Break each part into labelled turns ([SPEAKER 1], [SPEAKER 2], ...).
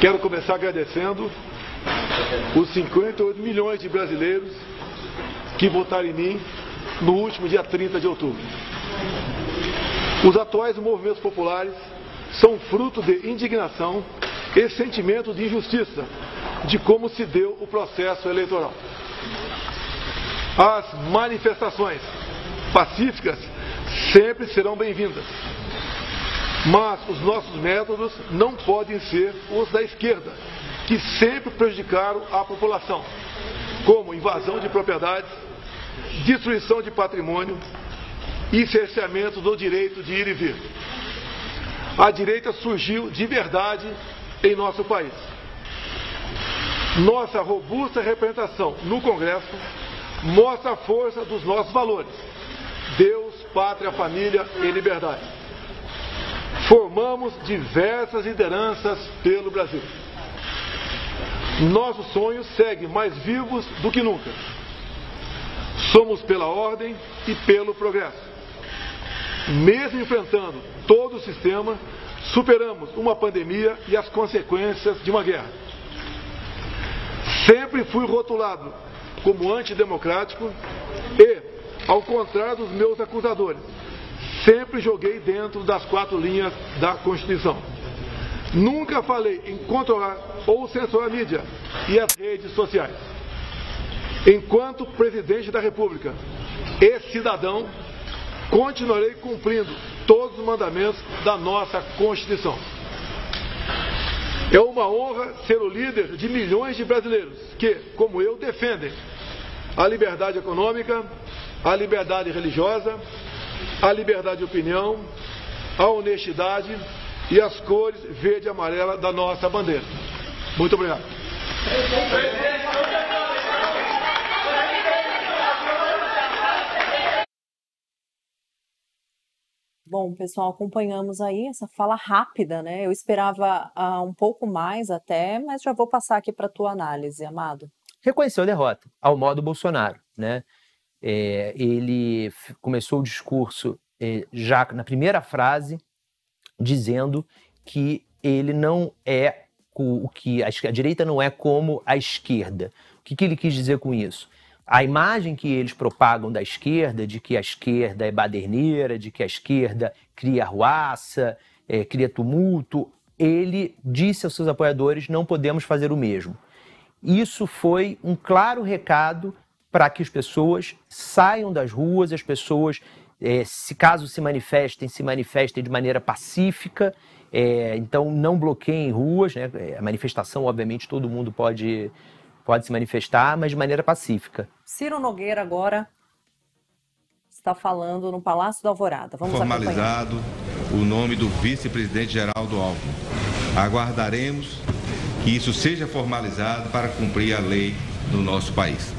[SPEAKER 1] Quero começar agradecendo os 58 milhões de brasileiros que votaram em mim no último dia 30 de outubro. Os atuais movimentos populares são fruto de indignação e sentimento de injustiça de como se deu o processo eleitoral. As manifestações pacíficas sempre serão bem-vindas, mas os nossos métodos não podem ser os da esquerda, que sempre prejudicaram a população, como invasão de propriedades, destruição de patrimônio e cerceamento do direito de ir e vir. A direita surgiu de verdade em nosso país. Nossa robusta representação no Congresso mostra a força dos nossos valores: Deus, pátria, família e liberdade. Formamos diversas lideranças pelo Brasil. Nossos sonhos seguem mais vivos do que nunca. Somos pela ordem e pelo progresso. Mesmo enfrentando todo o sistema, superamos uma pandemia e as consequências de uma guerra. Sempre fui rotulado como antidemocrático e, ao contrário dos meus acusadores, sempre joguei dentro das 4 linhas da Constituição. Nunca falei em controlar ou censurar a mídia e as redes sociais. Enquanto presidente da República e cidadão, continuarei cumprindo todos os mandamentos da nossa Constituição. É uma honra ser o líder de milhões de brasileiros que, como eu, defendem a liberdade econômica, a liberdade religiosa, a liberdade de opinião, a honestidade e as cores verde e amarela da nossa bandeira. Muito obrigado.
[SPEAKER 2] Bom, pessoal, acompanhamos aí essa fala rápida, né? Eu esperava um pouco mais até, mas já vou passar aqui para a tua análise, Amado.
[SPEAKER 3] Reconheceu a derrota, ao modo Bolsonaro, né? Ele começou o discurso já na primeira frase dizendo que ele não é a direita não é como a esquerda. O que ele quis dizer com isso? A imagem que eles propagam da esquerda, de que a esquerda é baderneira, de que a esquerda cria arruaça, cria tumulto, ele disse aos seus apoiadores: não podemos fazer o mesmo. Isso foi um claro recado para que as pessoas saiam das ruas, as pessoas, caso se manifestem de maneira pacífica, então não bloqueiem ruas, né? A manifestação, obviamente, todo mundo pode se manifestar, mas de maneira pacífica.
[SPEAKER 2] Ciro Nogueira agora está falando no Palácio da Alvorada. Vamos
[SPEAKER 4] formalizado acompanhar o nome do vice-presidente Geraldo Alckmin. Aguardaremos que isso seja formalizado para cumprir a lei no nosso país.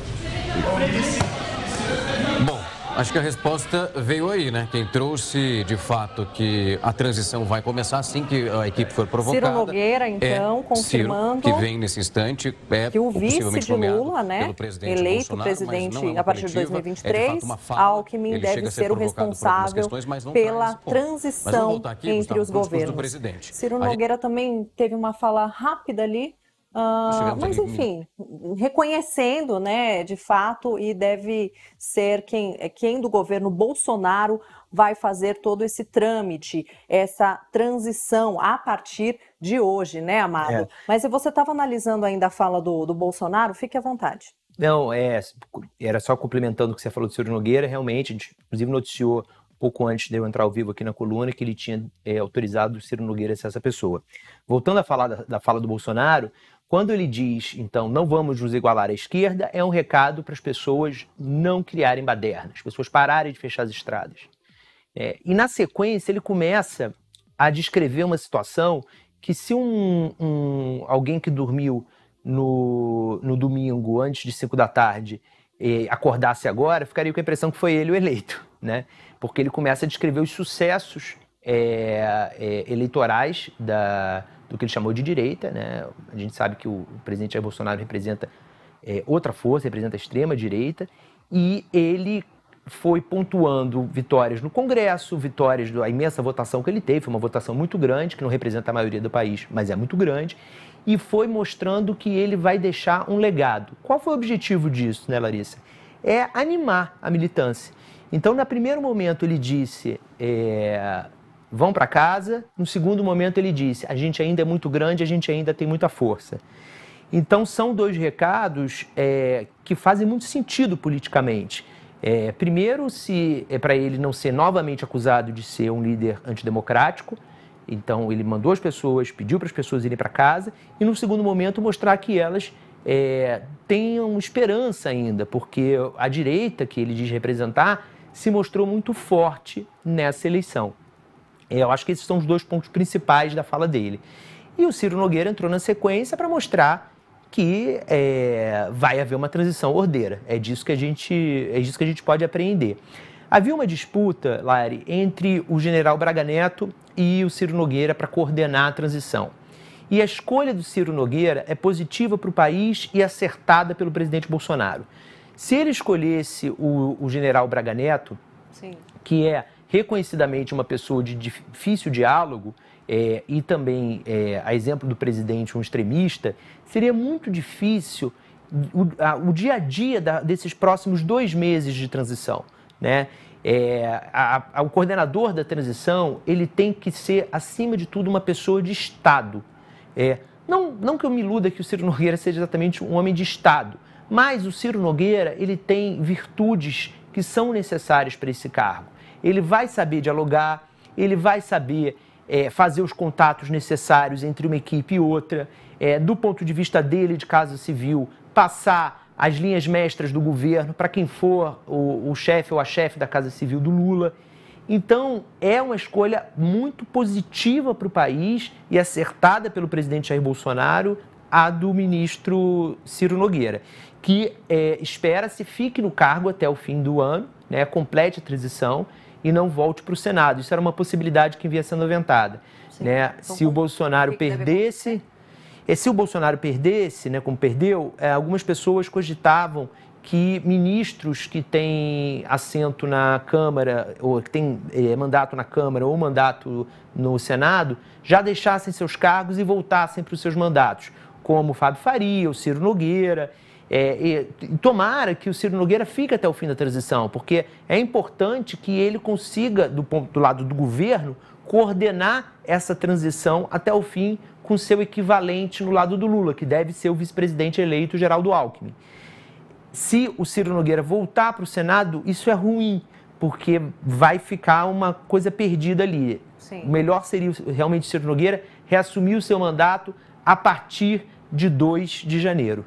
[SPEAKER 5] Bom, acho que a resposta veio aí, né? Quem trouxe, de fato, que a transição vai começar assim que a equipe for provocada.
[SPEAKER 2] Ciro Nogueira, então, confirmando
[SPEAKER 5] Ciro, que vem nesse instante,
[SPEAKER 2] que o vice de Lula, né, eleito presidente a partir de 2023, Alckmin deve ser o responsável pela transição entre os governos. Ciro Nogueira também teve uma fala rápida ali, mas enfim, reconhecendo, né, de fato, e deve ser quem do governo Bolsonaro vai fazer todo esse trâmite, essa transição a partir de hoje, né, Amado? Mas você estava analisando ainda a fala do Bolsonaro, fique à vontade.
[SPEAKER 3] Não, era só complementando o que você falou do Ciro Nogueira, realmente, a gente inclusive noticiou pouco antes de eu entrar ao vivo aqui na coluna que ele tinha autorizado o Ciro Nogueira a ser essa pessoa. Voltando a falar da fala do Bolsonaro, quando ele diz, então, não vamos nos igualar à esquerda, é um recado para as pessoas não criarem baderna, as pessoas pararem de fechar as estradas. E na sequência ele começa a descrever uma situação que se alguém que dormiu no domingo antes de 5 da tarde acordasse agora, ficaria com a impressão que foi ele o eleito, né? Porque ele começa a descrever os sucessos eleitorais do que ele chamou de direita, né? A gente sabe que o presidente Jair Bolsonaro representa outra força, representa a extrema-direita, e ele foi pontuando vitórias no Congresso, vitórias da imensa votação que ele teve, foi uma votação muito grande, que não representa a maioria do país, mas é muito grande, e foi mostrando que ele vai deixar um legado. Qual foi o objetivo disso, né, Larissa? É animar a militância. Então, no primeiro momento, ele disse, vão para casa. No segundo momento, ele disse, a gente ainda é muito grande, a gente ainda tem muita força. Então, são dois recados que fazem muito sentido politicamente. Primeiro, se é para ele não ser novamente acusado de ser um líder antidemocrático, então ele mandou as pessoas, pediu para as pessoas irem para casa, e no segundo momento mostrar que elas tenham esperança ainda, porque a direita que ele diz representar se mostrou muito forte nessa eleição. Eu acho que esses são os dois pontos principais da fala dele. E o Ciro Nogueira entrou na sequência para mostrar que vai haver uma transição ordeira. É disso que a gente pode apreender. Havia uma disputa, Lari, entre o general Braga Neto e o Ciro Nogueira para coordenar a transição. E a escolha do Ciro Nogueira é positiva para o país e acertada pelo presidente Bolsonaro. Se ele escolhesse o general Braga Neto, sim, que é reconhecidamente uma pessoa de difícil diálogo, e também, a exemplo do presidente, um extremista, seria muito difícil o dia a dia desses próximos 2 meses de transição, né? O coordenador da transição, ele tem que ser, acima de tudo, uma pessoa de Estado. Não que eu me iluda que o Ciro Nogueira seja exatamente um homem de Estado, mas o Ciro Nogueira, ele tem virtudes que são necessárias para esse cargo. Ele vai saber dialogar, ele vai saber fazer os contatos necessários entre uma equipe e outra, do ponto de vista dele, de Casa Civil, passar as linhas mestras do governo para quem for o chefe ou a chefe da Casa Civil do Lula. Então, é uma escolha muito positiva para o país e acertada pelo presidente Jair Bolsonaro, a do ministro Ciro Nogueira, que espera-se fique no cargo até o fim do ano, né, complete a transição e não volte para o Senado. Isso era uma possibilidade que vinha sendo aventada. Né? Então, se o Bolsonaro perdesse, né, como perdeu, algumas pessoas cogitavam que ministros que têm assento na Câmara, ou que têm mandato na Câmara ou mandato no Senado, já deixassem seus cargos e voltassem para os seus mandatos, como o Fábio Faria, o Ciro Nogueira. E tomara que o Ciro Nogueira fique até o fim da transição, porque é importante que ele consiga, do lado do governo, coordenar essa transição até o fim com seu equivalente no lado do Lula, que deve ser o vice-presidente eleito, Geraldo Alckmin. Se o Ciro Nogueira voltar para o Senado, isso é ruim, porque vai ficar uma coisa perdida ali. Sim. O melhor seria realmente o Ciro Nogueira reassumir o seu mandato a partir de 2 de janeiro.